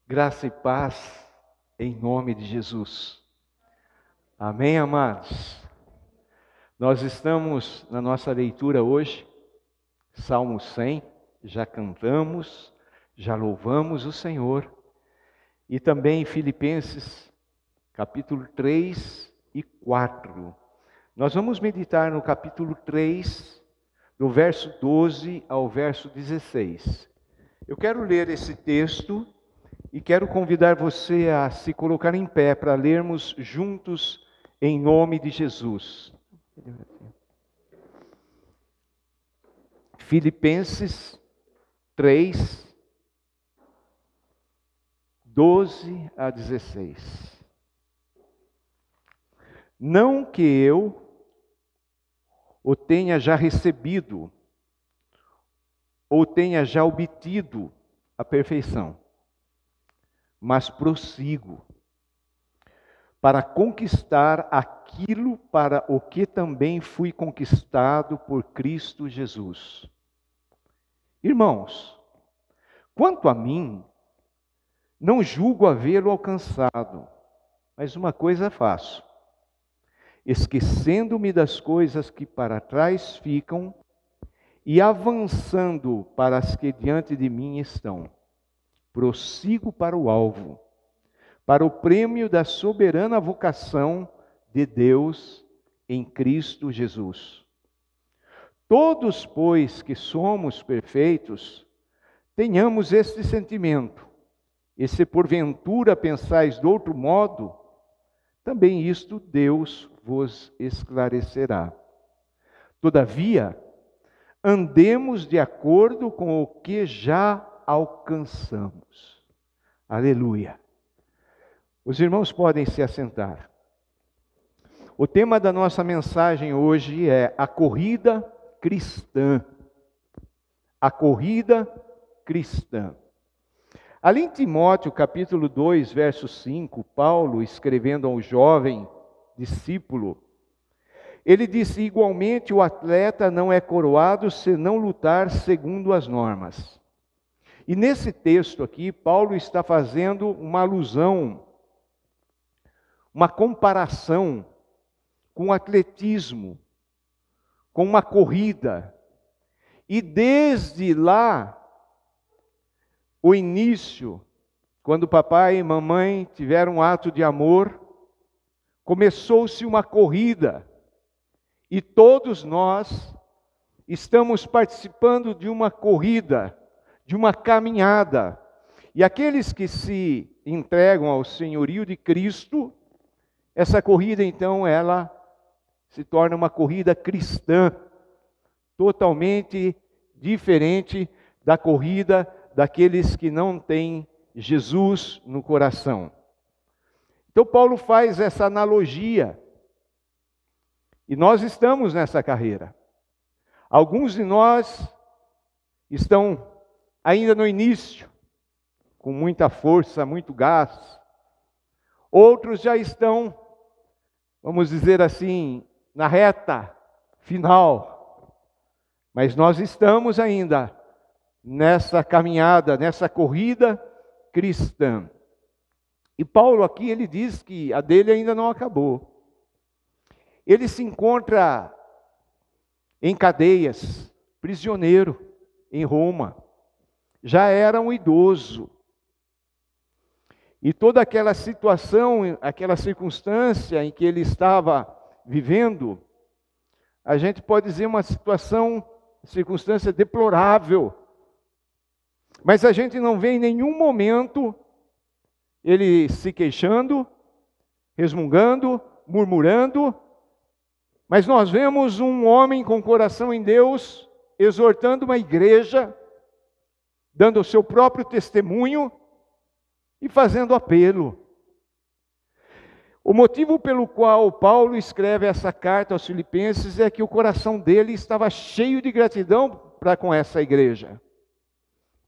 Graça e paz em nome de Jesus. Amém, amados? Nós estamos na nossa leitura hoje, Salmo 100, já cantamos, já louvamos o Senhor. E também Filipenses, capítulo 3 e 4. Nós vamos meditar no capítulo 3, do verso 12 ao verso 16. Eu quero ler esse texto e quero convidar você a se colocar em pé para lermos juntos em nome de Jesus. Filipenses 3, 12 a 16. Não que eu o tenha já recebido, ou tenha já obtido a perfeição, mas prossigo para conquistar aquilo para o que também fui conquistado por Cristo Jesus. Irmãos, quanto a mim, não julgo havê-lo alcançado, mas uma coisa faço, esquecendo-me das coisas que para trás ficam e avançando para as que diante de mim estão. Prossigo para o alvo, para o prêmio da soberana vocação de Deus em Cristo Jesus. Todos, pois, que somos perfeitos, tenhamos este sentimento, e se porventura pensais de outro modo, também isto Deus vos esclarecerá. Todavia, andemos de acordo com o que já alcançamos. Aleluia. Os irmãos podem se assentar. O tema da nossa mensagem hoje é a corrida cristã. A corrida cristã. Ali em Timóteo, capítulo 2, verso 5, Paulo, escrevendo a um jovem discípulo, ele disse: igualmente o atleta não é coroado se não lutar segundo as normas. E nesse texto aqui, Paulo está fazendo uma alusão, uma comparação com o atletismo, com uma corrida. E desde lá, o início, quando papai e mamãe tiveram um ato de amor, começou-se uma corrida. E todos nós estamos participando de uma corrida, de uma caminhada. E aqueles que se entregam ao senhorio de Cristo, essa corrida então ela se torna uma corrida cristã, totalmente diferente da corrida daqueles que não têm Jesus no coração. Então Paulo faz essa analogia. E nós estamos nessa carreira. Alguns de nós estão ainda no início, com muita força, muito gás. Outros já estão, vamos dizer assim, na reta final. Mas nós estamos ainda nessa caminhada, nessa corrida cristã. E Paulo aqui, ele diz que a dele ainda não acabou. Ele se encontra em cadeias, prisioneiro em Roma. Já era um idoso. E toda aquela situação, aquela circunstância em que ele estava vivendo, a gente pode dizer uma circunstância deplorável. Mas a gente não vê em nenhum momento ele se queixando, resmungando, murmurando. Mas nós vemos um homem com coração em Deus, exortando uma igreja, dando o seu próprio testemunho e fazendo apelo. O motivo pelo qual Paulo escreve essa carta aos Filipenses é que o coração dele estava cheio de gratidão para com essa igreja.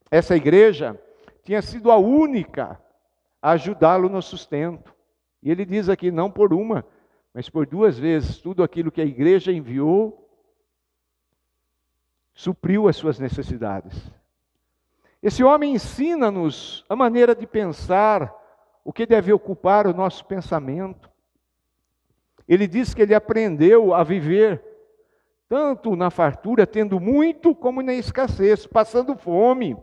Essa igreja tinha sido a única a ajudá-lo no sustento. E ele diz aqui, não por uma, mas por duas vezes, tudo aquilo que a igreja enviou, supriu as suas necessidades. Esse homem ensina-nos a maneira de pensar, o que deve ocupar o nosso pensamento. Ele diz que ele aprendeu a viver tanto na fartura, tendo muito, como na escassez, passando fome.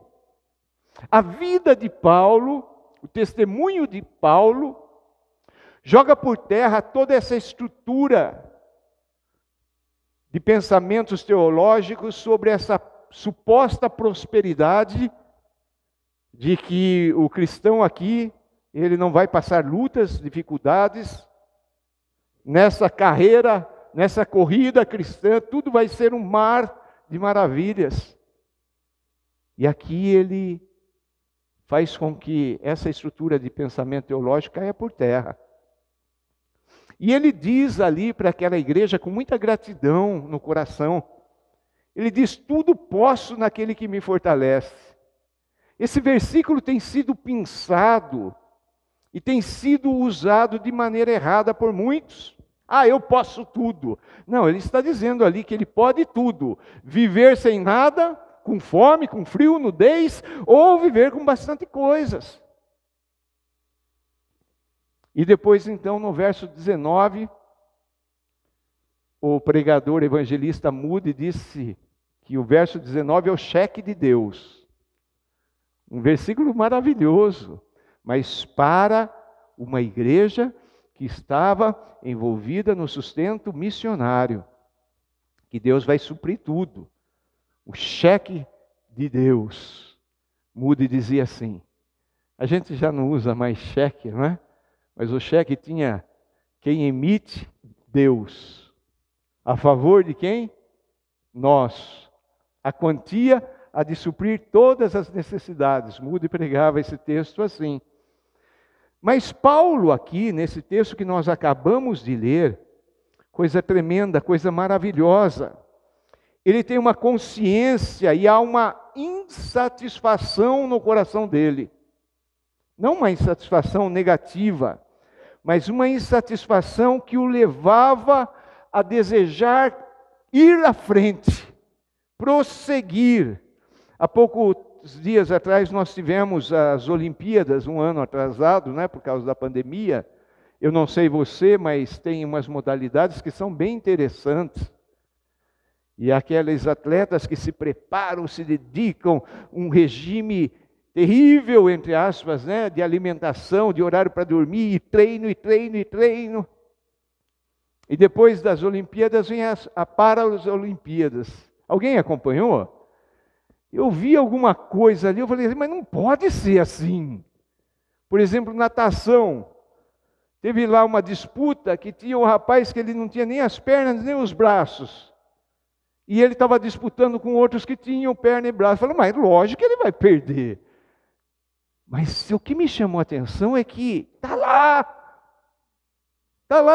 A vida de Paulo, o testemunho de Paulo, joga por terra toda essa estrutura de pensamentos teológicos sobre essa suposta prosperidade de que o cristão aqui, ele não vai passar lutas, dificuldades, nessa carreira, nessa corrida cristã, tudo vai ser um mar de maravilhas. E aqui ele faz com que essa estrutura de pensamento teológico caia por terra. E ele diz ali para aquela igreja com muita gratidão no coração, ele diz: tudo posso naquele que me fortalece. Esse versículo tem sido pensado e tem sido usado de maneira errada por muitos. Eu posso tudo. Não, ele está dizendo ali que ele pode tudo. Viver sem nada, com fome, com frio, nudez, ou viver com bastante coisas. E depois, então, no verso 19, o pregador evangelista Moody disse que o verso 19 é o cheque de Deus. Um versículo maravilhoso, mas para uma igreja que estava envolvida no sustento missionário, que Deus vai suprir tudo. O cheque de Deus. Moody dizia assim, a gente já não usa mais cheque, não é? Mas o cheque tinha quem emite, Deus. A favor de quem? Nós. A quantia há de suprir todas as necessidades. Moody pregava esse texto assim. Mas Paulo aqui, nesse texto que nós acabamos de ler, coisa tremenda, coisa maravilhosa, ele tem uma consciência e há uma insatisfação no coração dele. Não uma insatisfação negativa, mas uma insatisfação que o levava a desejar ir à frente, prosseguir. Há poucos dias atrás nós tivemos as Olimpíadas, um ano atrasado, né, por causa da pandemia. Eu não sei você, mas tem umas modalidades que são bem interessantes. E aqueles atletas que se preparam, se dedicam, um regime terrível, entre aspas, né, de alimentação, de horário para dormir, e treino, e treino, e treino. E depois das Olimpíadas vem a Paralimpíadas. Alguém acompanhou? Eu vi alguma coisa ali, eu falei, mas não pode ser assim. Por exemplo, natação. Teve lá uma disputa que tinha um rapaz que ele não tinha nem as pernas, nem os braços. E ele estava disputando com outros que tinham perna e braço. Eu falei, mas lógico que ele vai perder. Mas o que me chamou a atenção é que está lá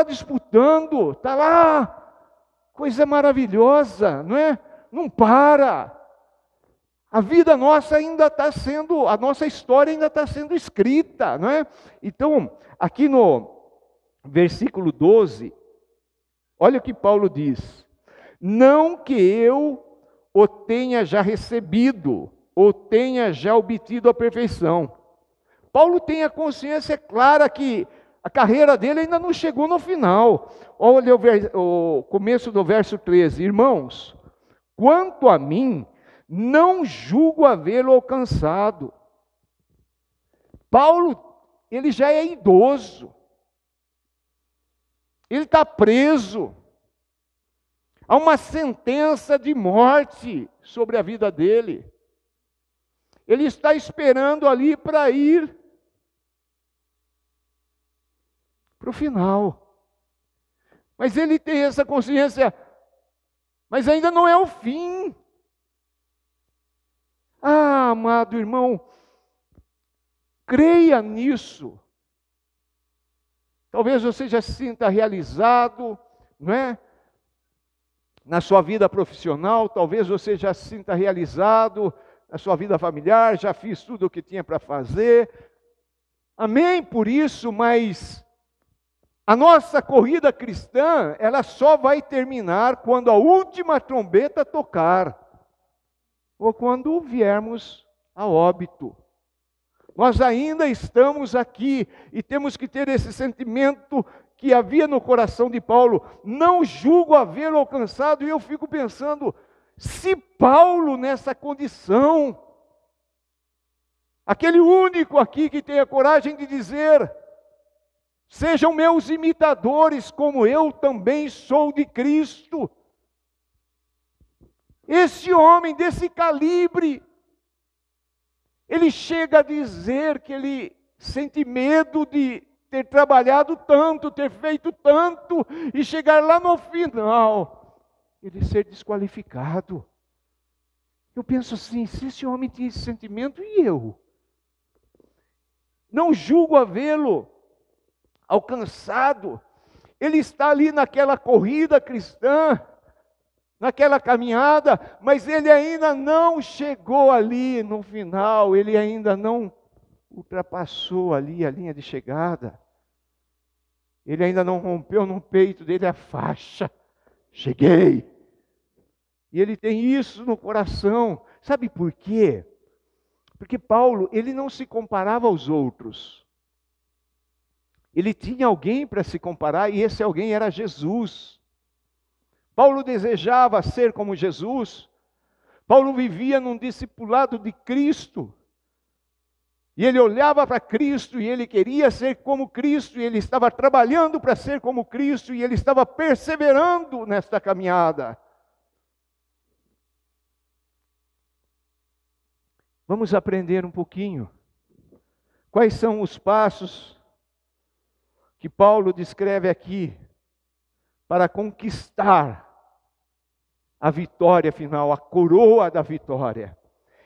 disputando, está lá, coisa maravilhosa, não é? Não para. A vida nossa ainda está sendo, a nossa história ainda está sendo escrita, não é? Então, aqui no versículo 12, olha o que Paulo diz. Não que eu o tenha já recebido, ou tenha já obtido a perfeição. Paulo tem a consciência clara que a carreira dele ainda não chegou no final. Olha o começo do verso 13. Irmãos, quanto a mim, não julgo havê-lo alcançado. Paulo, ele já é idoso. Ele está preso. Há uma sentença de morte sobre a vida dele. Ele está esperando ali para ir para o final. Mas ele tem essa consciência, mas ainda não é o fim. Amado irmão, creia nisso. Talvez você já se sinta realizado, não é? Na sua vida profissional, talvez você já se sinta realizado na sua vida familiar, já fiz tudo o que tinha para fazer. Amém por isso, mas a nossa corrida cristã, ela só vai terminar quando a última trombeta tocar, ou quando viermos a óbito. Nós ainda estamos aqui e temos que ter esse sentimento que havia no coração de Paulo. Não julgo havê-lo alcançado, e eu fico pensando, se Paulo nessa condição, aquele único aqui que tem a coragem de dizer, sejam meus imitadores como eu também sou de Cristo. Esse homem desse calibre, ele chega a dizer que ele sente medo de ter trabalhado tanto, ter feito tanto, e chegar lá no final, ele ser desqualificado. Eu penso assim, se esse homem tinha esse sentimento, e eu? Não julgo havê-lo alcançado. Ele está ali naquela corrida cristã, naquela caminhada, mas ele ainda não chegou ali no final, ele ainda não ultrapassou ali a linha de chegada. Ele ainda não rompeu no peito dele a faixa. Cheguei. E ele tem isso no coração. Sabe por quê? Porque Paulo, ele não se comparava aos outros. Ele tinha alguém para se comparar, e esse alguém era Jesus. Paulo desejava ser como Jesus. Paulo vivia num discipulado de Cristo. E ele olhava para Cristo e ele queria ser como Cristo, e ele estava trabalhando para ser como Cristo, e ele estava perseverando nesta caminhada. Vamos aprender um pouquinho. Quais são os passos que Paulo descreve aqui para conquistar a vitória final, a coroa da vitória?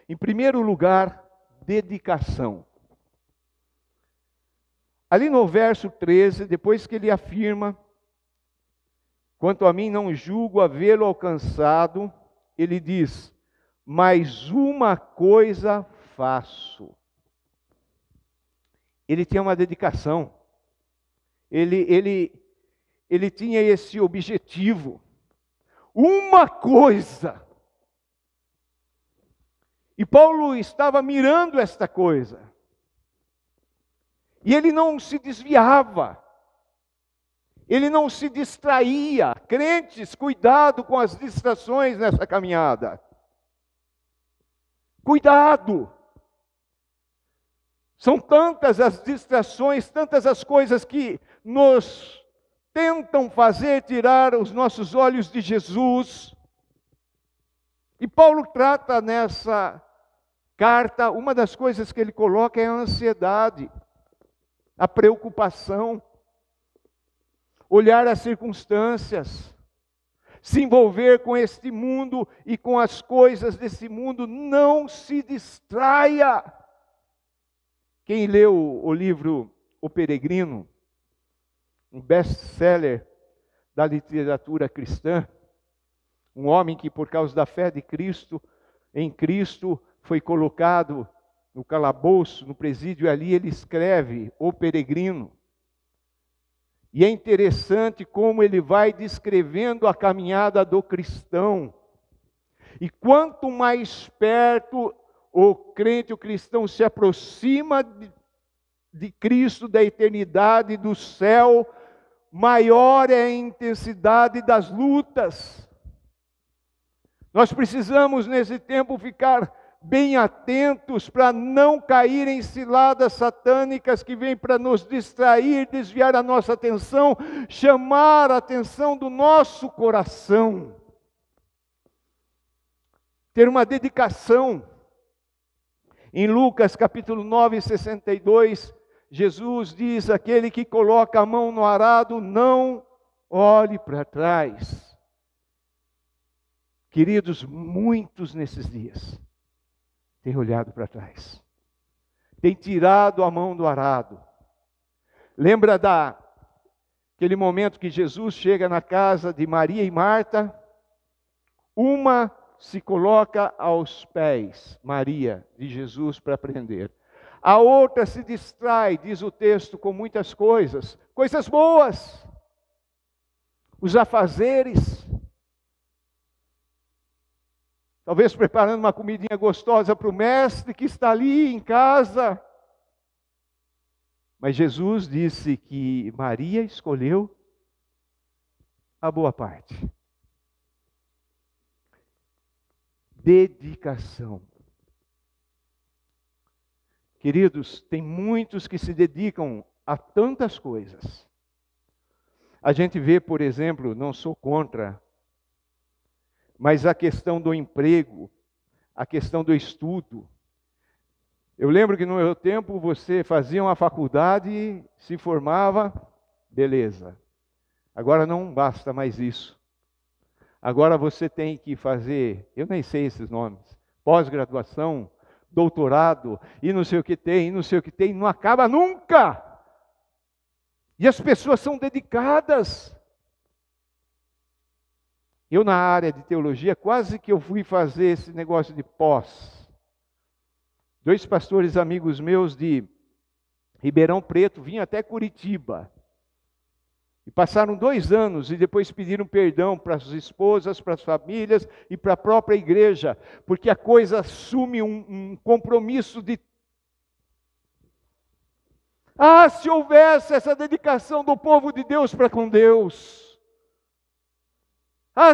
Em primeiro lugar, dedicação. Ali no verso 13, depois que ele afirma, quanto a mim não julgo havê-lo alcançado, ele diz, mas uma coisa faço. Ele tinha uma dedicação, ele tinha esse objetivo, uma coisa. E Paulo estava mirando esta coisa. E ele não se desviava. Ele não se distraía. Crentes, cuidado com as distrações nessa caminhada. Cuidado. São tantas as distrações, tantas as coisas que nos tentam fazer tirar os nossos olhos de Jesus. E Paulo trata nessa carta, uma das coisas que ele coloca é a ansiedade, a preocupação, olhar as circunstâncias, se envolver com este mundo e com as coisas desse mundo, não se distraia. Quem leu o livro O Peregrino, um best-seller da literatura cristã, um homem que por causa da fé de Cristo, em Cristo, foi colocado no calabouço, no presídio, e ali ele escreve O Peregrino. E é interessante como ele vai descrevendo a caminhada do cristão. E quanto mais perto o crente, o cristão, se aproxima de Cristo, da eternidade, do céu, maior é a intensidade das lutas. Nós precisamos, nesse tempo, ficar bem atentos para não cair em ciladas satânicas que vêm para nos distrair, desviar a nossa atenção, chamar a atenção do nosso coração. Ter uma dedicação. Em Lucas capítulo 9, 62, Jesus diz, aquele que coloca a mão no arado, não olhe para trás. Queridos, muitos nesses dias têm olhado para trás, têm tirado a mão do arado. Lembra daquele momento que Jesus chega na casa de Maria e Marta? Uma se coloca aos pés, Maria, de Jesus para aprender. A outra se distrai, diz o texto, com muitas coisas boas, os afazeres. talvez preparando uma comidinha gostosa para o mestre que está ali em casa. Mas Jesus disse que Maria escolheu a boa parte. Dedicação. Queridos, tem muitos que se dedicam a tantas coisas. A gente vê, por exemplo, não sou contra, mas a questão do emprego, a questão do estudo. Eu lembro que no meu tempo você fazia uma faculdade, se formava, beleza. Agora não basta mais isso. Agora você tem que fazer, eu nem sei esses nomes, pós-graduação, doutorado, e não sei o que tem, e não sei o que tem, não acaba nunca. E as pessoas são dedicadas. Eu na área de teologia, quase que eu fui fazer esse negócio de pós. 2 pastores amigos meus de Ribeirão Preto vinham até Curitiba. E passaram 2 anos e depois pediram perdão para as esposas, para as famílias e para a própria igreja, porque a coisa assume um compromisso de... se houvesse essa dedicação do povo de Deus para com Deus.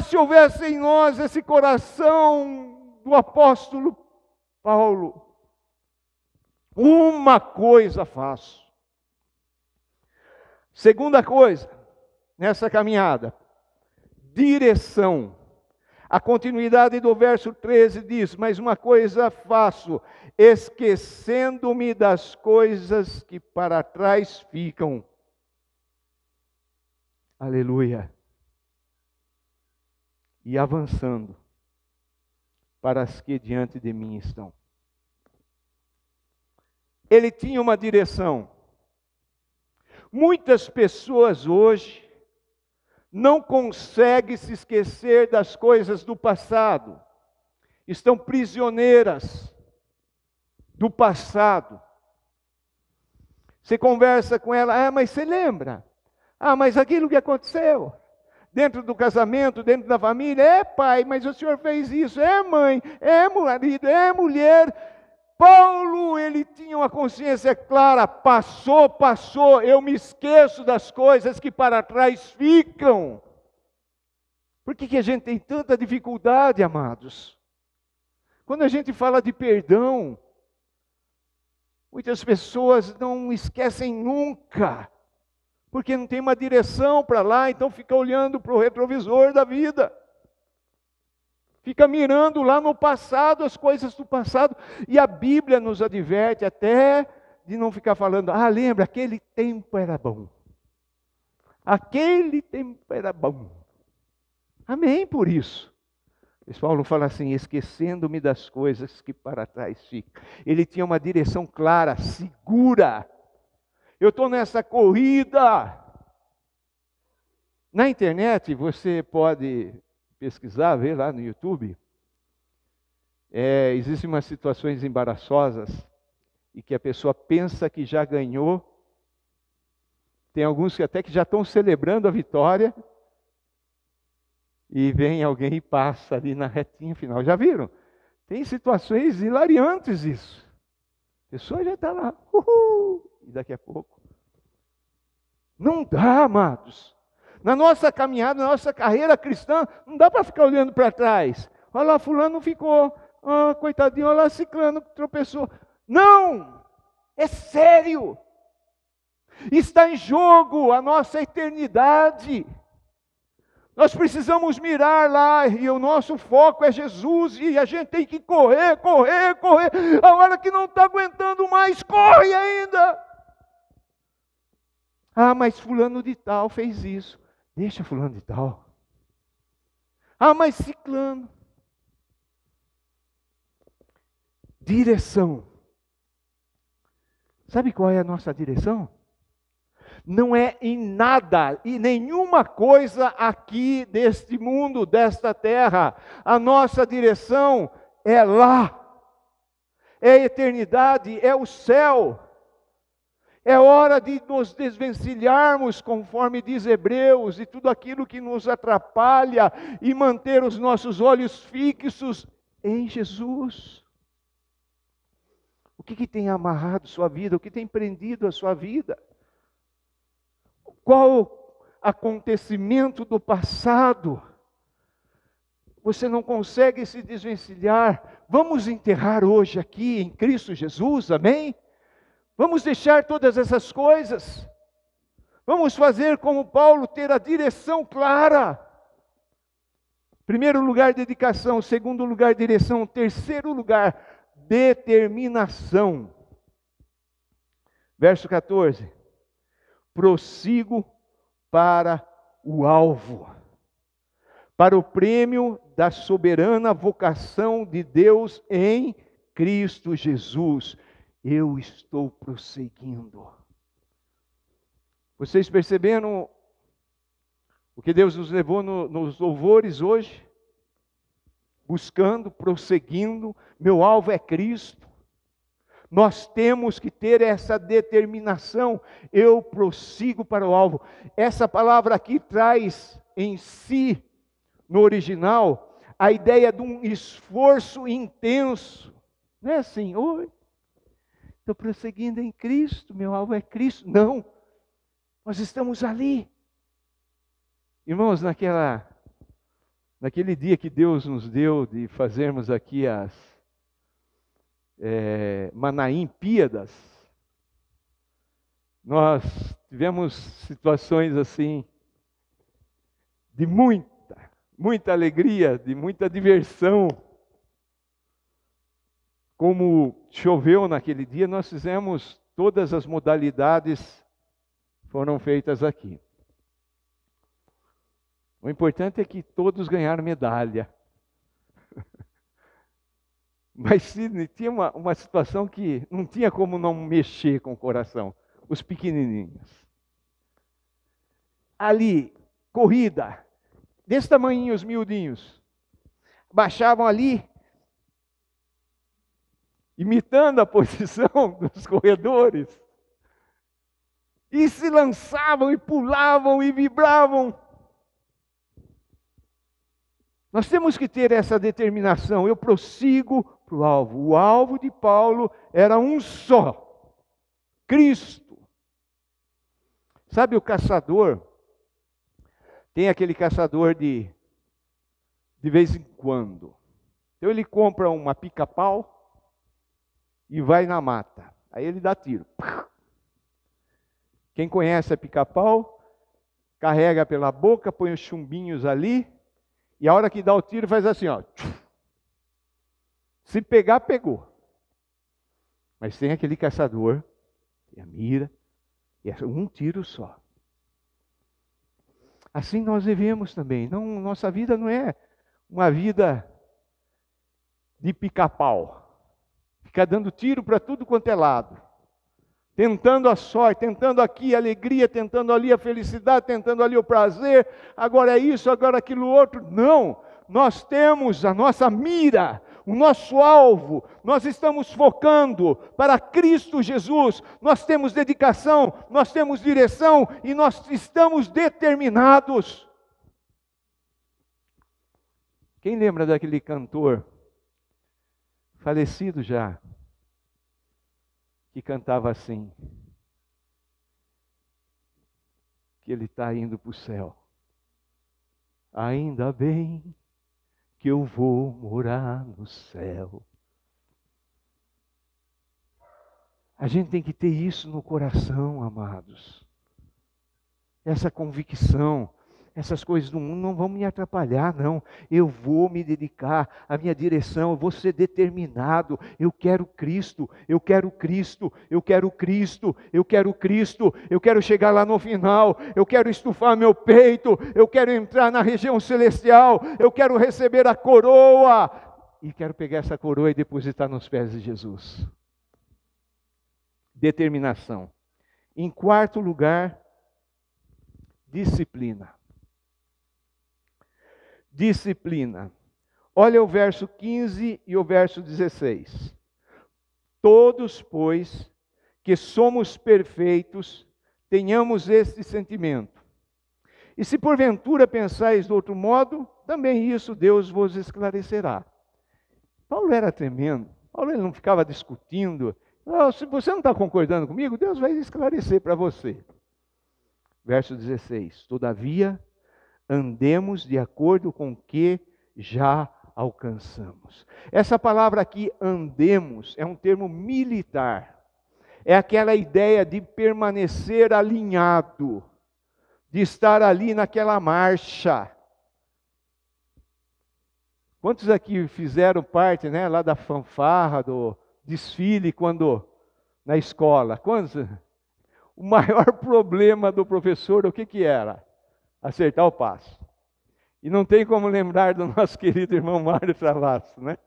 Se houvesse em nós esse coração do apóstolo Paulo. Uma coisa faço. Segunda coisa, nessa caminhada, direção. A continuidade do verso 13 diz: mas uma coisa faço, esquecendo-me das coisas que para trás ficam. Aleluia. E avançando para as que diante de mim estão. Ele tinha uma direção. Muitas pessoas hoje não conseguem se esquecer das coisas do passado. Estão prisioneiras do passado. Você conversa com ela, mas você lembra? Mas aquilo que aconteceu dentro do casamento, dentro da família, pai, mas o senhor fez isso, mãe, marido, mulher. Paulo, ele tinha uma consciência clara, passou, eu me esqueço das coisas que para trás ficam. Por que a gente tem tanta dificuldade, amados? Quando a gente fala de perdão, muitas pessoas não esquecem nunca, porque não tem uma direção para lá, então fica olhando para o retrovisor da vida. Fica mirando lá no passado, as coisas do passado. E a Bíblia nos adverte até de não ficar falando, lembra, aquele tempo era bom. Aquele tempo era bom. Amém por isso. Mas Paulo fala assim, esquecendo-me das coisas que para trás ficam. Ele tinha uma direção clara, segura. Eu estou nessa corrida. Na internet você pode pesquisar, ver lá no YouTube. Existem umas situações embaraçosas e que a pessoa pensa que já ganhou. Tem alguns que até que já estão celebrando a vitória e vem alguém e passa ali na retinha final. Já viram? Tem situações hilariantes isso. A pessoa já está lá, e daqui a pouco. Não dá, amados. Na nossa caminhada, na nossa carreira cristã, não dá para ficar olhando para trás. Olha lá, fulano ficou, coitadinho, olha lá, ciclano tropeçou. Não! É sério! Está em jogo a nossa eternidade. Nós precisamos mirar lá, e o nosso foco é Jesus, e a gente tem que correr. A hora que não está aguentando mais, corre ainda. Mas fulano de tal fez isso. Deixa fulano de tal. Mas ciclano. Direção. Sabe qual é a nossa direção? Não é em nada e nenhuma coisa aqui deste mundo, desta terra. A nossa direção é lá. É a eternidade, é o céu. É hora de nos desvencilharmos, conforme diz Hebreus, de tudo aquilo que nos atrapalha e manter os nossos olhos fixos em Jesus. O que tem amarrado sua vida? O que tem prendido a sua vida? Qual acontecimento do passado você não consegue se desvencilhar? Vamos enterrar hoje aqui em Cristo Jesus, amém? Vamos deixar todas essas coisas. Vamos fazer como Paulo, ter a direção clara. Primeiro lugar, dedicação. Segundo lugar, direção. Terceiro lugar, determinação. Verso 14. Prossigo para o alvo, para o prêmio da soberana vocação de Deus em Cristo Jesus. Eu estou prosseguindo. Vocês perceberam o que Deus nos levou nos louvores hoje? Buscando, prosseguindo, meu alvo é Cristo. Nós temos que ter essa determinação. Eu prossigo para o alvo. Essa palavra aqui traz em si, no original, a ideia de um esforço intenso. Não é assim, oi, estou prosseguindo em Cristo, meu alvo é Cristo. Não, nós estamos ali. Irmãos, naquele dia que Deus nos deu de fazermos aqui as Manaímpíadas, nós tivemos situações assim, de muita alegria, de muita diversão. Como choveu naquele dia, nós fizemos todas as modalidades, foram feitas aqui. O importante é que todos ganharam medalha. Mas tinha uma situação que não tinha como não mexer com o coração. Os pequenininhos. Ali, corrida, desse tamanhinho os miudinhos. Baixavam ali, imitando a posição dos corredores. E se lançavam, e pulavam, e vibravam. Nós temos que ter essa determinação. Eu prossigo para o alvo. O alvo de Paulo era um só: Cristo. Sabe o caçador? Tem aquele caçador de vez em quando. Então ele compra uma pica-pau e vai na mata. Aí ele dá tiro. Quem conhece a pica-pau, carrega pela boca, põe os chumbinhos ali, e a hora que dá o tiro faz assim, ó. Se pegar, pegou. Mas tem aquele caçador, tem a mira, e é um tiro só. Assim nós devemos também. Não, nossa vida não é uma vida de pica-pau. Ficar dando tiro para tudo quanto é lado. Tentando a sorte, tentando aqui a alegria, tentando ali a felicidade, tentando ali o prazer, agora é isso, agora aquilo outro. Não, nós temos a nossa mira, o nosso alvo, nós estamos focando para Cristo Jesus, nós temos dedicação, nós temos direção e nós estamos determinados. Quem lembra daquele cantor, falecido já, que cantava assim, que ele está indo para o céu? Ainda bem que eu vou morar no céu. A gente tem que ter isso no coração, amados. Essa convicção. Essas coisas do mundo não vão me atrapalhar, não. Eu vou me dedicar à minha direção, eu vou ser determinado. Eu quero Cristo, eu quero Cristo, eu quero Cristo, eu quero Cristo. Eu quero chegar lá no final, eu quero estufar meu peito, eu quero entrar na região celestial, eu quero receber a coroa. E quero pegar essa coroa e depositar nos pés de Jesus. Determinação. Em quarto lugar, disciplina. Disciplina. Olha o verso 15 e o verso 16. Todos, pois, que somos perfeitos, tenhamos este sentimento. E se porventura pensais de outro modo, também isso Deus vos esclarecerá. Paulo era tremendo. Paulo ele não ficava discutindo. Se você não está concordando comigo, Deus vai esclarecer para você. Verso 16. Todavia, andemos de acordo com o que já alcançamos. Essa palavra aqui, andemos, é um termo militar. É aquela ideia de permanecer alinhado, de estar ali naquela marcha. Quantos aqui fizeram parte, né, lá da fanfarra, do desfile, quando na escola? Quantos? O maior problema do professor, o que era? Acertar o passo. E não tem como lembrar do nosso querido irmão Mário Travasso, né?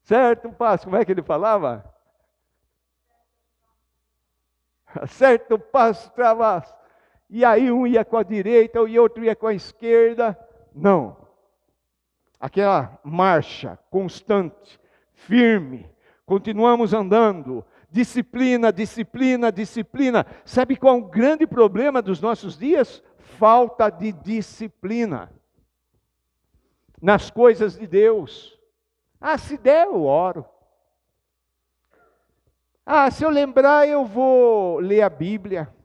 Certo passo, como é que ele falava? Acerta o passo, Travasso. E aí um ia com a direita e outro ia com a esquerda. Não. Aquela marcha constante, firme, continuamos andando, disciplina, disciplina, disciplina. Sabe qual é o grande problema dos nossos dias? Falta de disciplina nas coisas de Deus. Se der, eu oro. Se eu lembrar, eu vou ler a Bíblia.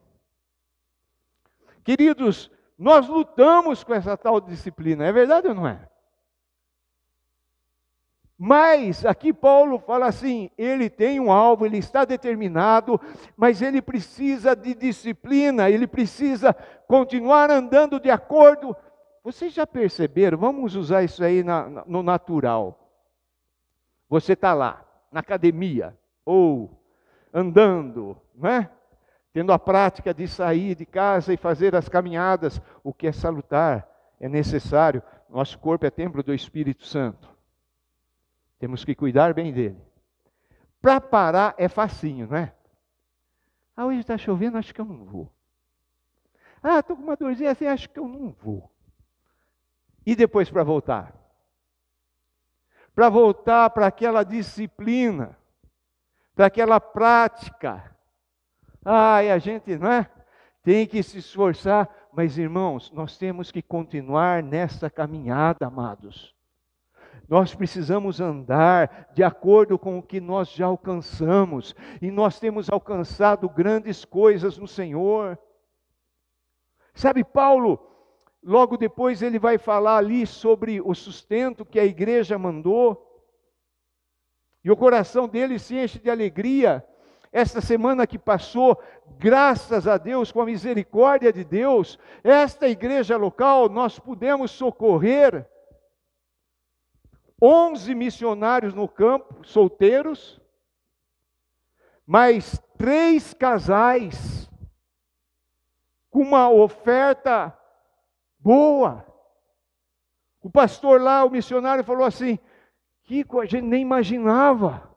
Queridos, nós lutamos com essa tal disciplina, é verdade ou não é? Mas aqui Paulo fala assim, ele tem um alvo, ele está determinado, mas ele precisa de disciplina, ele precisa continuar andando de acordo. Vocês já perceberam? Vamos usar isso aí no natural. Você está lá, na academia, ou andando, não é? Tendo a prática de sair de casa e fazer as caminhadas, o que é salutar, é necessário. Nosso corpo é templo do Espírito Santo. Temos que cuidar bem dele. Para parar é facinho, não é? Hoje está chovendo, acho que eu não vou. Estou com uma dorzinha assim, acho que eu não vou. E depois para voltar? Para voltar para aquela disciplina, para aquela prática. E a gente, não é? Tem que se esforçar. Mas irmãos, nós temos que continuar nessa caminhada, amados. Nós precisamos andar de acordo com o que nós já alcançamos. E nós temos alcançado grandes coisas no Senhor. Sabe, Paulo, logo depois ele vai falar ali sobre o sustento que a igreja mandou. E o coração dele se enche de alegria. Esta semana que passou, graças a Deus, com a misericórdia de Deus, esta igreja local, nós pudemos socorrer 11 missionários no campo, solteiros, mais 3 casais, com uma oferta boa. O pastor lá, o missionário, falou assim, Kiko, a gente nem imaginava.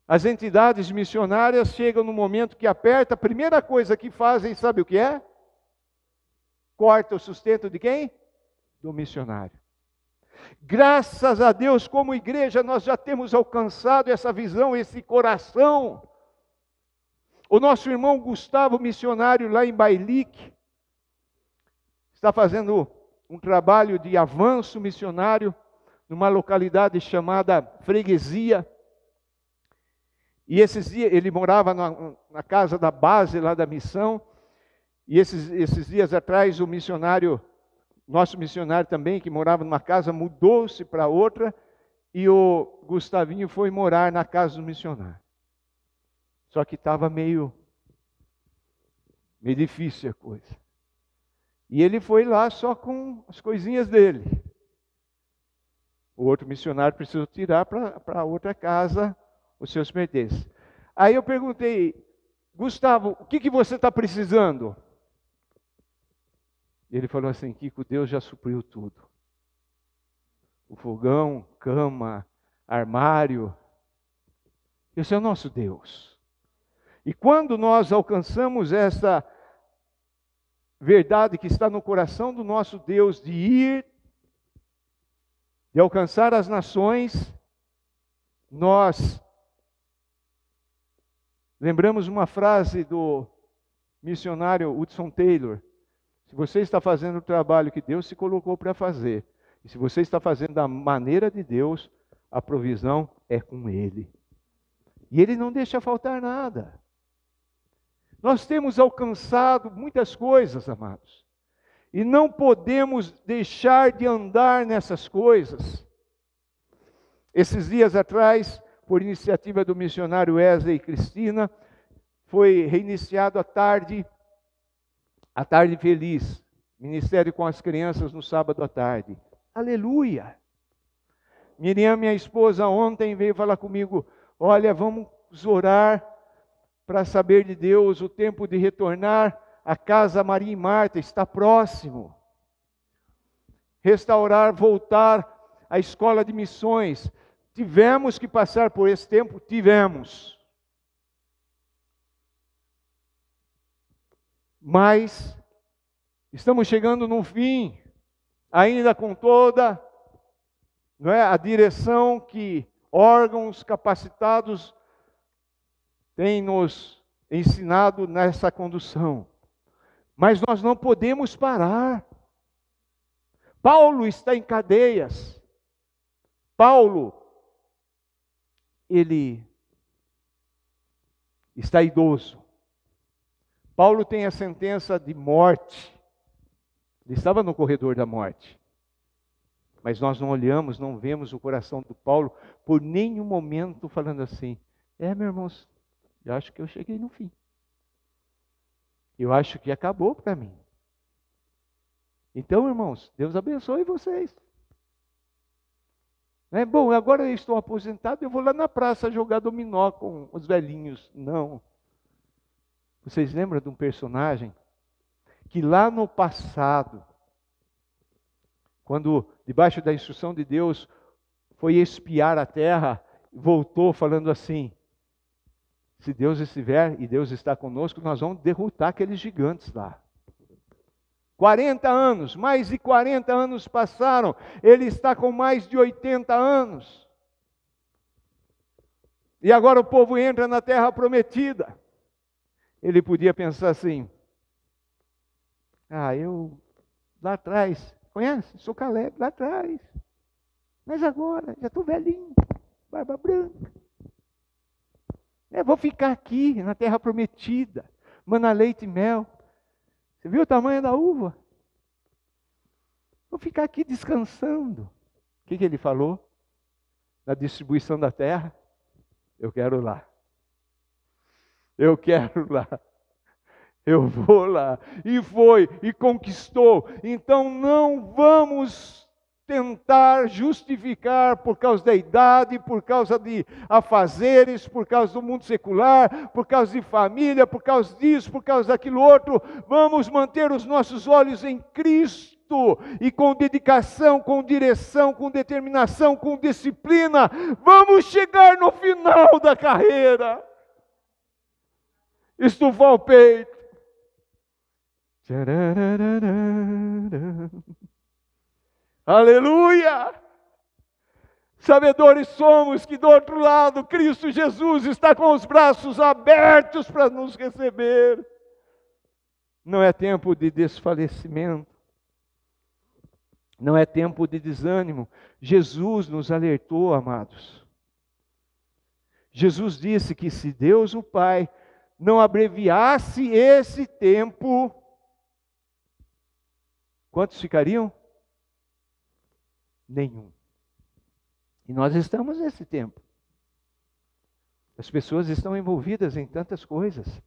As entidades missionárias chegam no momento que aperta, a primeira coisa que fazem, sabe o que é? Corta o sustento de quem? Do missionário. Graças a Deus, como igreja, nós já temos alcançado essa visão, esse coração. O nosso irmão Gustavo, missionário lá em Bailique, está fazendo um trabalho de avanço missionário numa localidade chamada Freguesia. E esses dias, ele morava na casa da base lá da missão, e esses dias atrás o missionário, nosso missionário também, que morava numa casa, mudou-se para outra, e o Gustavinho foi morar na casa do missionário. Só que estava meio difícil a coisa. E ele foi lá só com as coisinhas dele. O outro missionário precisou tirar para outra casa os seus pertences. Aí eu perguntei, Gustavo, o que você está precisando? Ele falou assim, Kiko, Deus já supriu tudo. O fogão, cama, armário. Esse é o nosso Deus. E quando nós alcançamos essa verdade que está no coração do nosso Deus, de alcançar as nações, nós lembramos uma frase do missionário Hudson Taylor: se você está fazendo o trabalho que Deus se colocou para fazer, e se você está fazendo da maneira de Deus, a provisão é com Ele. E Ele não deixa faltar nada. Nós temos alcançado muitas coisas, amados. E não podemos deixar de andar nessas coisas. Esses dias atrás, por iniciativa do missionário Wesley e Cristina, foi reiniciado a tarde feliz, ministério com as crianças no sábado à tarde. Aleluia! Miriam, minha esposa, ontem veio falar comigo, olha, vamos orar para saber de Deus, o tempo de retornar à casa Maria e Marta está próximo. Restaurar, voltar à escola de missões. Tivemos que passar por esse tempo? Tivemos. Mas estamos chegando no fim, ainda com toda a direção que órgãos capacitados têm nos ensinado nessa condução. Mas nós não podemos parar. Paulo está em cadeias. Paulo, ele está idoso. Paulo tem a sentença de morte. Ele estava no corredor da morte. Mas nós não olhamos, não vemos o coração do Paulo por nenhum momento falando assim, meus irmãos, eu acho que eu cheguei no fim. Eu acho que acabou para mim. Então, irmãos, Deus abençoe vocês. Bom, agora eu estou aposentado, eu vou lá na praça jogar dominó com os velhinhos. Não. Vocês lembram de um personagem que lá no passado, quando debaixo da instrução de Deus foi espiar a terra, voltou falando assim, se Deus estiver e Deus está conosco, nós vamos derrotar aqueles gigantes lá. 40 anos, mais de 40 anos passaram, ele está com mais de 80 anos. E agora o povo entra na terra prometida. Ele podia pensar assim, eu lá atrás, conhece? Sou Caleb, lá atrás. Mas agora, já estou velhinho, barba branca. Vou ficar aqui na terra prometida, mana leite e mel. Você viu o tamanho da uva? Vou ficar aqui descansando. O que ele falou? Na distribuição da terra? Eu quero lá. Eu quero lá. Eu vou lá. E foi, e conquistou. Então não vamos tentar justificar por causa da idade, por causa de afazeres, por causa do mundo secular, por causa de família, por causa disso, por causa daquilo outro. Vamos manter os nossos olhos em Cristo e com dedicação, com direção, com determinação, com disciplina. Vamos chegar no final da carreira. Estufar o peito. Aleluia! Sabedores somos que do outro lado Cristo Jesus está com os braços abertos para nos receber. Não é tempo de desfalecimento. Não é tempo de desânimo. Jesus nos alertou, amados. Jesus disse que se Deus o Pai não abreviasse esse tempo, quantos ficariam? Nenhum. E nós estamos nesse tempo. As pessoas estão envolvidas em tantas coisas.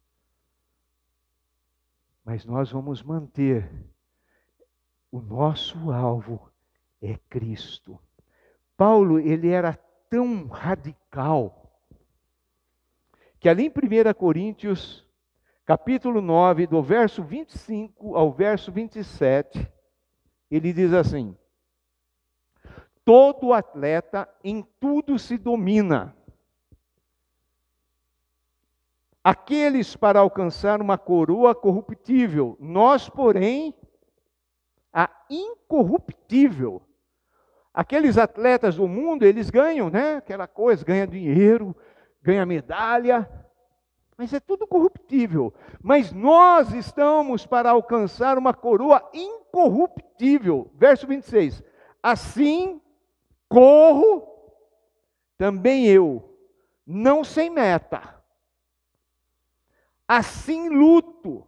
Mas nós vamos manter o nosso alvo é Cristo. Paulo, ele era tão radical que ali em 1 Coríntios, capítulo 9, do verso 25 ao verso 27, ele diz assim: todo atleta em tudo se domina. Aqueles para alcançar uma coroa corruptível, nós, porém, a incorruptível. Aqueles atletas do mundo, eles ganham, aquela coisa, ganha dinheiro, ganha medalha, mas é tudo corruptível. Mas nós estamos para alcançar uma coroa incorruptível. Verso 26. Assim corro também eu, não sem meta, assim luto,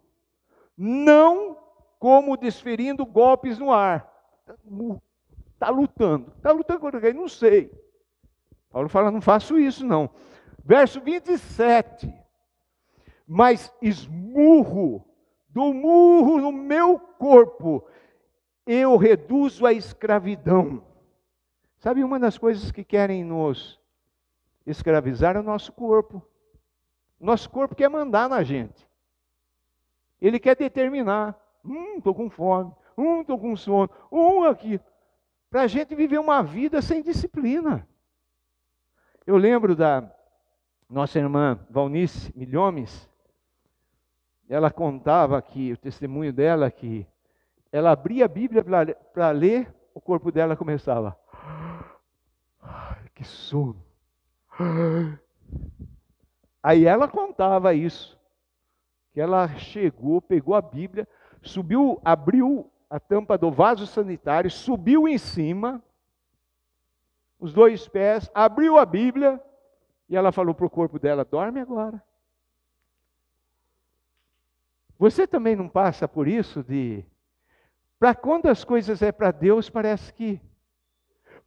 não como desferindo golpes no ar. Está lutando contra quem? Não sei. Paulo fala, não faço isso não. Verso 27, mas dou murro no meu corpo, eu reduzo a escravidão. Sabe, uma das coisas que querem nos escravizar é o nosso corpo. Nosso corpo quer mandar na gente. Ele quer determinar. Estou com fome. Estou com sono. Aqui. Para a gente viver uma vida sem disciplina. Eu lembro da nossa irmã Valnice Milhomes. Ela contava que, o testemunho dela, que ela abria a Bíblia para ler, o corpo dela começava. Que sono. Aí ela contava isso. Que ela chegou, pegou a Bíblia, subiu, abriu a tampa do vaso sanitário, subiu em cima, os 2 pés, abriu a Bíblia, e ela falou para o corpo dela, dorme agora. Você também não passa por isso de... Para quando as coisas é para Deus, parece que...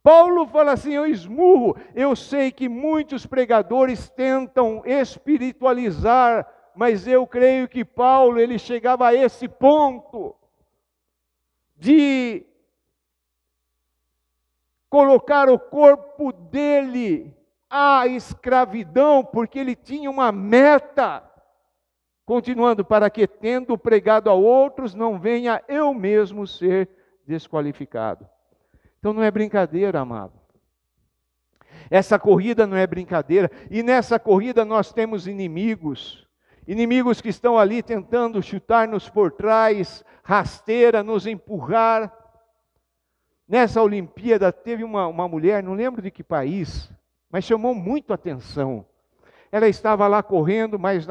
Paulo fala assim, eu esmurro. Eu sei que muitos pregadores tentam espiritualizar, mas eu creio que Paulo, ele chegava a esse ponto de colocar o corpo dele à escravidão, porque ele tinha uma meta. Continuando, para que tendo pregado a outros, não venha eu mesmo ser desqualificado. Então não é brincadeira, amado. Essa corrida não é brincadeira. E nessa corrida nós temos inimigos. Inimigos que estão ali tentando chutar-nos por trás, rasteira, nos empurrar. Nessa Olimpíada teve uma mulher, não lembro de que país, mas chamou muito a atenção. Ela estava lá correndo, mas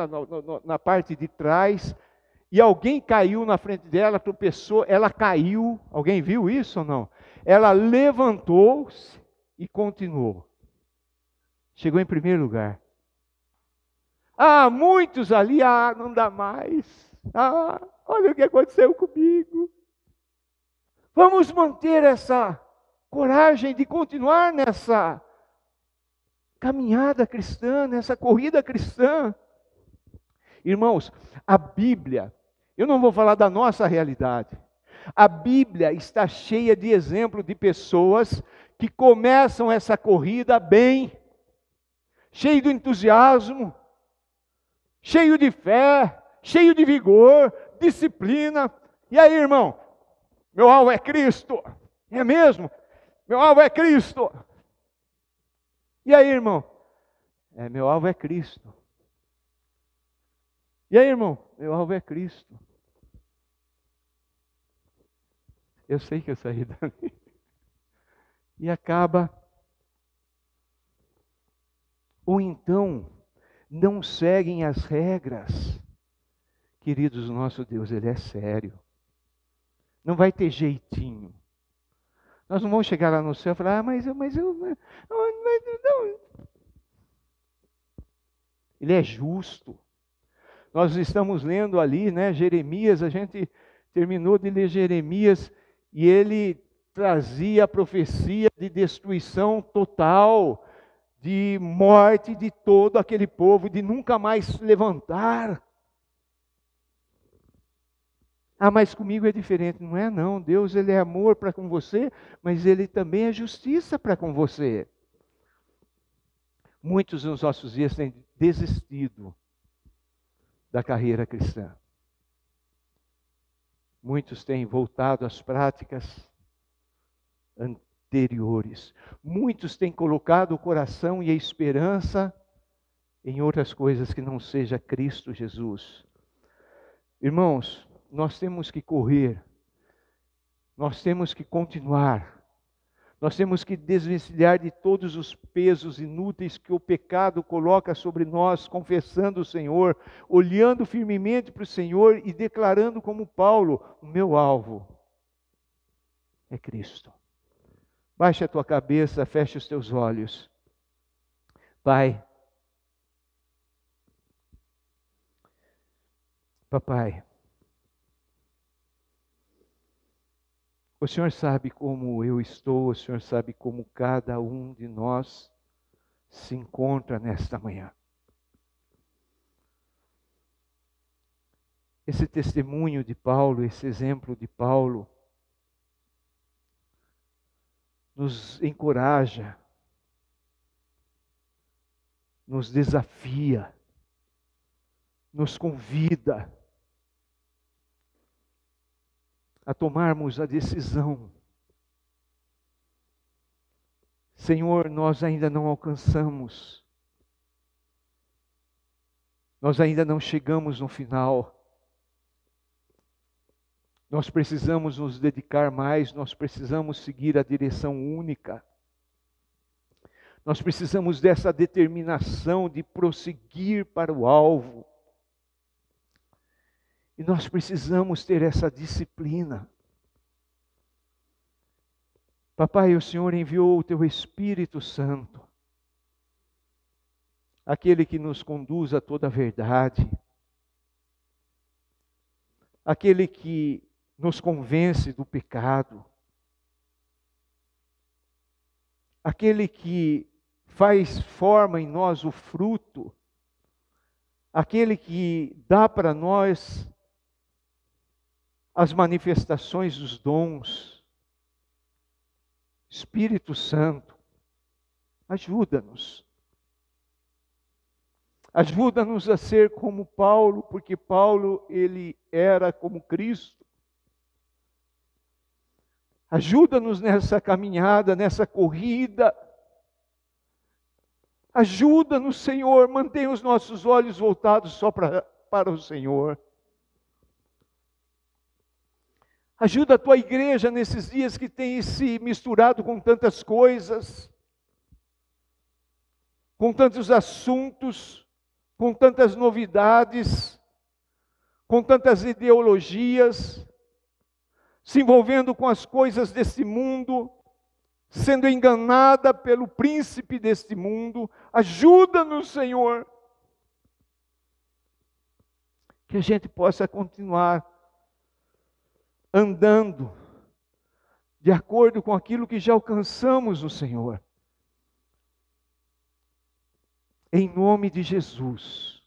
na parte de trás, e alguém caiu na frente dela, tropeçou, ela caiu. Alguém viu isso ou não? Ela levantou-se e continuou. Chegou em primeiro lugar. Muitos ali, não dá mais. Olha o que aconteceu comigo. Vamos manter essa coragem de continuar nessa caminhada cristã, nessa corrida cristã. Irmãos, a Bíblia, eu não vou falar da nossa realidade. A Bíblia está cheia de exemplos de pessoas que começam essa corrida bem, cheio de entusiasmo, cheio de fé, cheio de vigor, disciplina. E aí, irmão? Meu alvo é Cristo. É mesmo? Meu alvo é Cristo. E aí, irmão? Meu alvo é Cristo. E aí, irmão? Meu alvo é Cristo. Eu sei que eu saí dali. E acaba. Ou então, não seguem as regras. Queridos, o nosso Deus, Ele é sério. Não vai ter jeitinho. Nós não vamos chegar lá no céu e falar, mas eu não. Ele é justo. Nós estamos lendo ali, né, Jeremias, a gente terminou de ler Jeremias, e ele trazia a profecia de destruição total, de morte de todo aquele povo, de nunca mais se levantar. Mas comigo é diferente. Não é não, Deus, Ele é amor para com você, mas Ele também é justiça para com você. Muitos nos nossos dias têm desistido da carreira cristã. Muitos têm voltado às práticas anteriores. Muitos têm colocado o coração e a esperança em outras coisas que não seja Cristo Jesus. Irmãos, nós temos que correr, nós temos que continuar, nós temos que desvencilhar de todos os pesos inúteis que o pecado coloca sobre nós, confessando o Senhor, olhando firmemente para o Senhor e declarando como Paulo, o meu alvo é Cristo. Baixa a tua cabeça, fecha os teus olhos. Pai, Papai, o Senhor sabe como eu estou, o Senhor sabe como cada um de nós se encontra nesta manhã. Esse testemunho de Paulo, esse exemplo de Paulo, nos encoraja, nos desafia, nos convida a tomarmos a decisão. Senhor, nós ainda não alcançamos, nós ainda não chegamos no final. Nós precisamos nos dedicar mais, nós precisamos seguir a direção única. Nós precisamos dessa determinação de prosseguir para o alvo. E nós precisamos ter essa disciplina. Papai, o Senhor enviou o Teu Espírito Santo, aquele que nos conduz a toda a verdade, aquele que nos convence do pecado, aquele que forma em nós o fruto, aquele que dá para nós as manifestações dos dons. Espírito Santo, ajuda-nos. Ajuda-nos a ser como Paulo, porque Paulo, ele era como Cristo. Ajuda-nos nessa caminhada, nessa corrida. Ajuda-nos, Senhor, mantenha os nossos olhos voltados só para o Senhor. Ajuda a Tua igreja nesses dias que tem se misturado com tantas coisas, com tantos assuntos, com tantas novidades, com tantas ideologias, se envolvendo com as coisas desse mundo, sendo enganada pelo príncipe deste mundo. Ajuda-nos, Senhor, que a gente possa continuar andando de acordo com aquilo que já alcançamos no Senhor. Em nome de Jesus.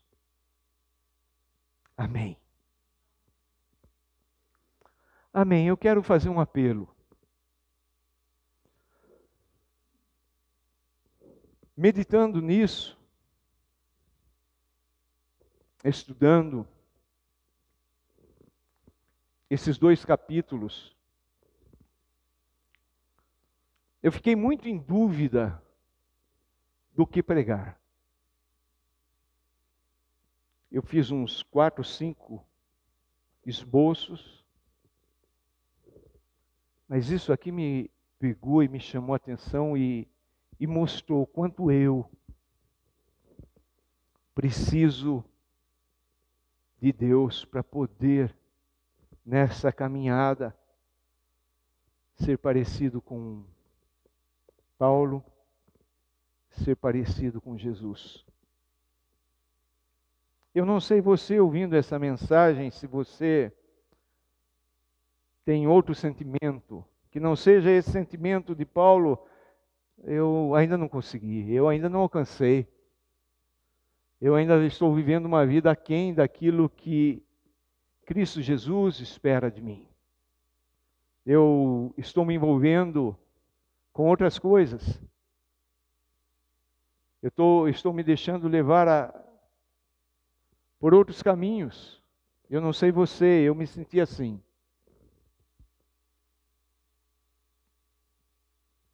Amém. Amém. Eu quero fazer um apelo. Meditando nisso, estudando esses 2 capítulos, eu fiquei muito em dúvida do que pregar. Eu fiz uns 4, 5 esboços, mas isso aqui me pegou e me chamou a atenção e mostrou o quanto eu preciso de Deus para poder, nessa caminhada, ser parecido com Paulo, ser parecido com Jesus. Eu não sei você ouvindo essa mensagem, se você tem outro sentimento, que não seja esse sentimento de Paulo. Eu ainda não consegui, eu ainda não alcancei. Eu ainda estou vivendo uma vida aquém daquilo que Cristo Jesus espera de mim. Eu estou me envolvendo com outras coisas. Eu estou me deixando levar por outros caminhos. Eu não sei você, eu me senti assim.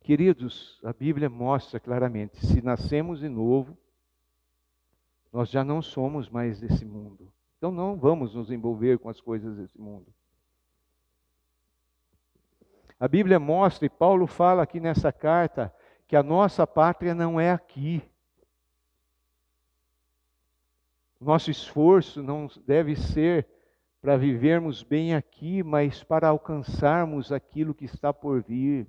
Queridos, a Bíblia mostra claramente, se nascemos de novo, nós já não somos mais desse mundo. Então não vamos nos envolver com as coisas desse mundo. A Bíblia mostra, e Paulo fala aqui nessa carta, que a nossa pátria não é aqui. Nosso esforço não deve ser para vivermos bem aqui, mas para alcançarmos aquilo que está por vir.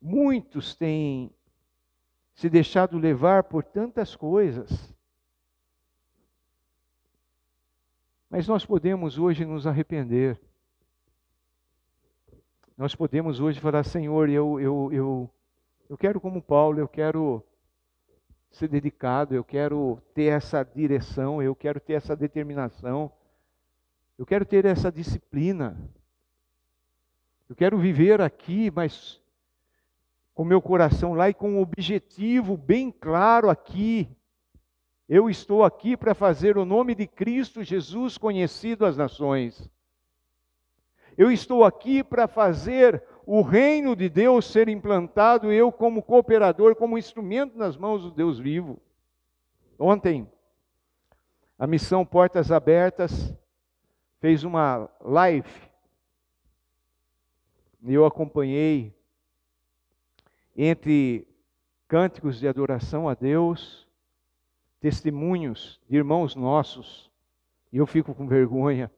Muitos têm se deixado levar por tantas coisas. Mas nós podemos hoje nos arrepender. Nós podemos hoje falar, Senhor, eu quero como Paulo, eu quero ser dedicado, eu quero ter essa direção, eu quero ter essa determinação, eu quero ter essa disciplina. Eu quero viver aqui, mas com meu coração lá e com um objetivo bem claro aqui. Eu estou aqui para fazer o nome de Cristo Jesus conhecido às nações. Eu estou aqui para fazer o reino de Deus ser implantado, eu como cooperador, como instrumento nas mãos do Deus vivo. Ontem, a missão Portas Abertas fez uma live. E eu acompanhei entre cânticos de adoração a Deus, testemunhos de irmãos nossos, e eu fico com vergonha.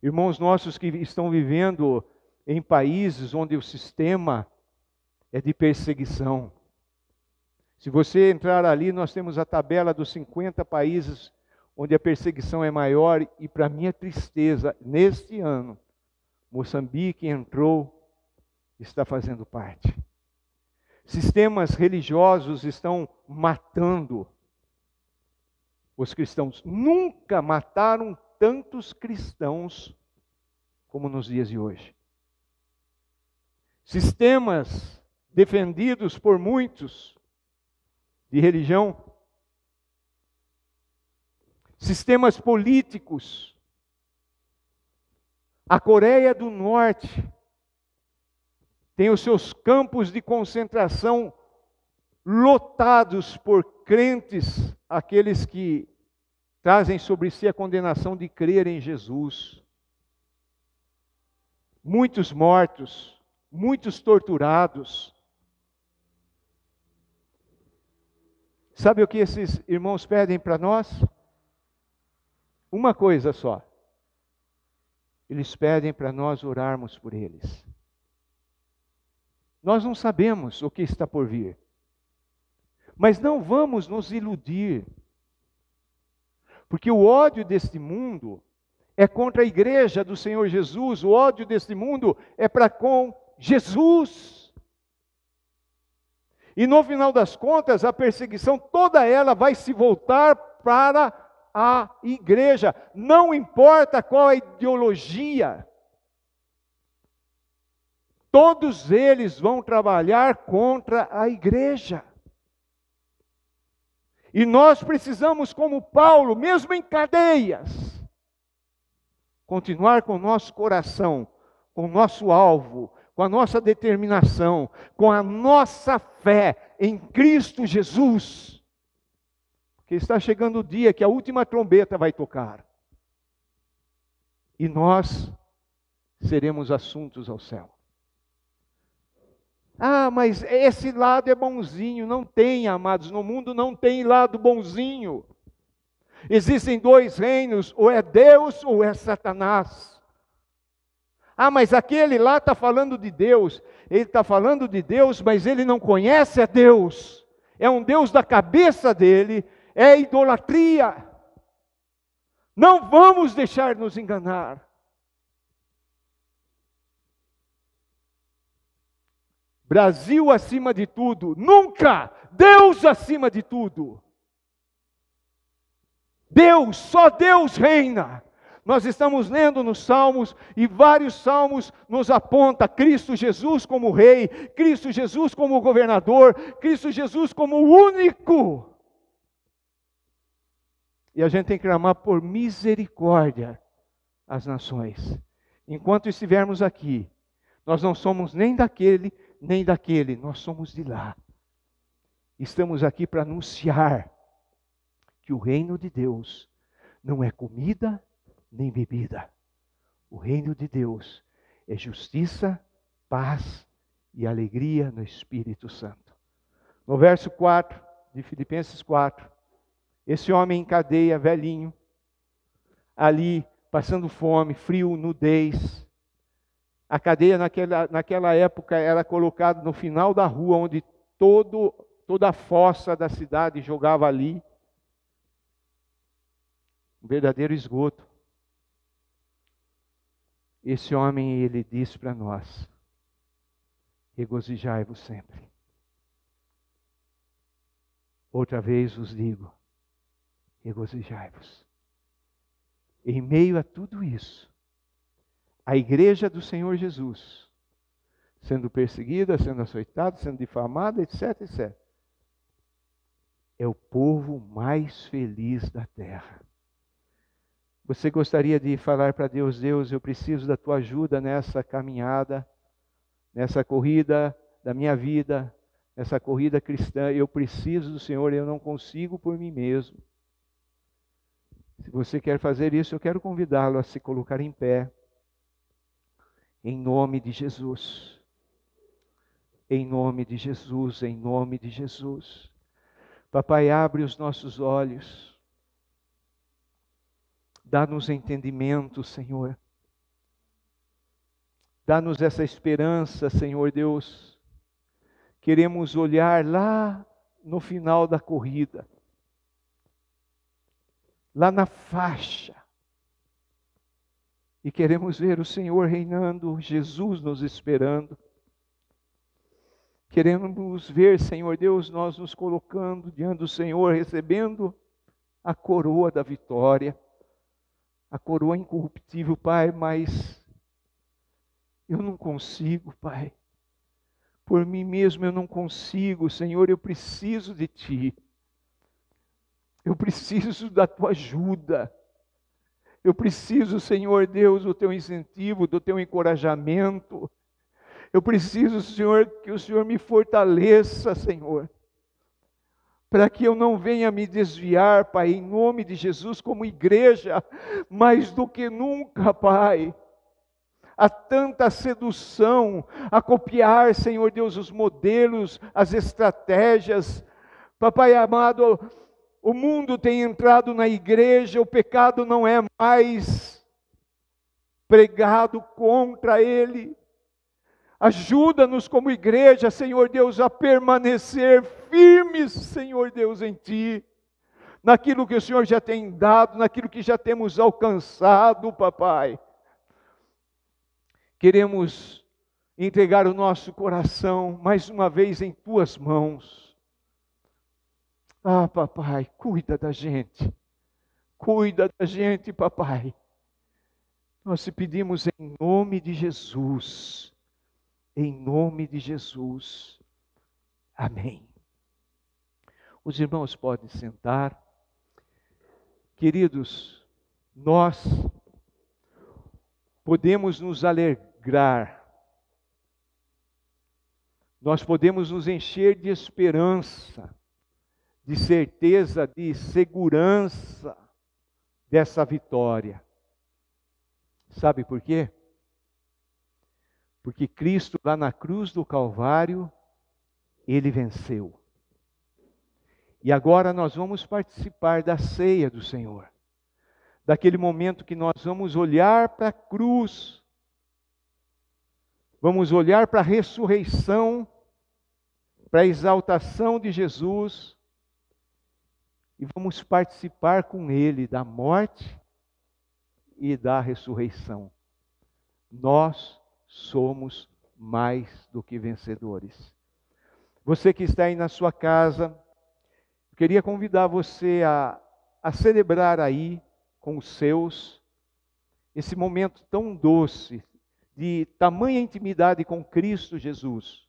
Irmãos nossos que estão vivendo em países onde o sistema é de perseguição. Se você entrar ali, nós temos a tabela dos 50 países onde a perseguição é maior, e para minha tristeza, neste ano, Moçambique entrou, está fazendo parte. Sistemas religiosos estão matando os cristãos. Nunca mataram tantos cristãos como nos dias de hoje. Sistemas defendidos por muitos de religião, sistemas políticos. A Coreia do Norte tem os seus campos de concentração lotados por crentes, aqueles que trazem sobre si a condenação de crer em Jesus. Muitos mortos, muitos torturados. Sabe o que esses irmãos pedem para nós? Uma coisa só. Eles pedem para nós orarmos por eles. Nós não sabemos o que está por vir. Mas não vamos nos iludir. Porque o ódio deste mundo é contra a igreja do Senhor Jesus. O ódio deste mundo é para com Jesus. E no final das contas, a perseguição, toda ela vai se voltar para a igreja. Não importa qual a ideologia. Todos eles vão trabalhar contra a igreja. E nós precisamos, como Paulo, mesmo em cadeias, continuar com o nosso coração, com o nosso alvo, com a nossa determinação, com a nossa fé em Cristo Jesus. Porque está chegando o dia que a última trombeta vai tocar. E nós seremos assuntos ao céu. Ah, mas esse lado é bonzinho. Não tem, amados, no mundo não tem lado bonzinho. Existem dois reinos, ou é Deus ou é Satanás. Ah, mas aquele lá está falando de Deus. Ele está falando de Deus, mas ele não conhece a Deus. É um Deus da cabeça dele, é idolatria. Não vamos deixar nos enganar. Brasil acima de tudo, nunca! Deus acima de tudo. Deus, só Deus reina. Nós estamos lendo nos Salmos, e vários Salmos nos apontam Cristo Jesus como Rei, Cristo Jesus como Governador, Cristo Jesus como o único. E a gente tem que clamar por misericórdia às nações. Enquanto estivermos aqui, nós não somos nem daquele, nem daquele, nós somos de lá. Estamos aqui para anunciar que o reino de Deus não é comida nem bebida. O reino de Deus é justiça, paz e alegria no Espírito Santo. No verso 4 de Filipenses 4, esse homem em cadeia, velhinho, ali passando fome, frio, nudez. A cadeia naquela época era colocada no final da rua, onde toda a fossa da cidade, jogava ali. Um verdadeiro esgoto. Esse homem, ele diz para nós: regozijai-vos sempre. Outra vez vos digo, regozijai-vos. Em meio a tudo isso, a igreja do Senhor Jesus, sendo perseguida, sendo açoitada, sendo difamada, etc, etc, é o povo mais feliz da terra. Você gostaria de falar para Deus: Deus, eu preciso da tua ajuda nessa caminhada, nessa corrida da minha vida, nessa corrida cristã. Eu preciso do Senhor, eu não consigo por mim mesmo. Se você quer fazer isso, eu quero convidá-lo a se colocar em pé, em nome de Jesus. Em nome de Jesus, em nome de Jesus. Papai, abre os nossos olhos. Dá-nos entendimento, Senhor. Dá-nos essa esperança, Senhor Deus. Queremos olhar lá no final da corrida, lá na faixa, e queremos ver o Senhor reinando, Jesus nos esperando. Queremos ver, Senhor Deus, nós nos colocando diante do Senhor, recebendo a coroa da vitória, a coroa incorruptível, Pai, mas eu não consigo, Pai. Por mim mesmo eu não consigo, Senhor, eu preciso de Ti. Eu preciso da Tua ajuda. Eu preciso, Senhor Deus, do Teu incentivo, do Teu encorajamento. Eu preciso, Senhor, que o Senhor me fortaleça, Senhor, para que eu não venha me desviar, Pai, em nome de Jesus, como igreja, mais do que nunca, Pai. Há tanta sedução a copiar, Senhor Deus, os modelos, as estratégias. Papai amado, o mundo tem entrado na igreja, o pecado não é mais pregado contra ele. Ajuda-nos como igreja, Senhor Deus, a permanecer firmes, Senhor Deus, em Ti, naquilo que o Senhor já tem dado, naquilo que já temos alcançado, Papai. Queremos entregar o nosso coração mais uma vez em Tuas mãos. Ah, Papai, cuida da gente, Papai. Nós te pedimos em nome de Jesus. Em nome de Jesus. Amém. Os irmãos podem sentar. Queridos, nós podemos nos alegrar. Nós podemos nos encher de esperança, de certeza, de segurança dessa vitória. Sabe por quê? Porque Cristo, lá na cruz do Calvário, Ele venceu. E agora nós vamos participar da ceia do Senhor. Daquele momento que nós vamos olhar para a cruz, vamos olhar para a ressurreição, para a exaltação de Jesus, e vamos participar com Ele da morte e da ressurreição. Nós somos mais do que vencedores. Você que está aí na sua casa, eu queria convidar você a celebrar aí com os seus esse momento tão doce, de tamanha intimidade com Cristo Jesus,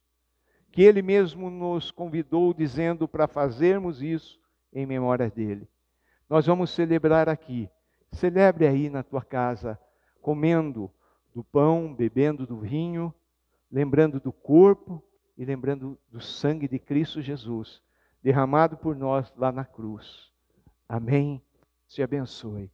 que Ele mesmo nos convidou dizendo para fazermos isso em memória dEle. Nós vamos celebrar aqui. Celebre aí na tua casa, comendo do pão, bebendo do vinho, lembrando do corpo e lembrando do sangue de Cristo Jesus, derramado por nós lá na cruz. Amém? Se abençoe.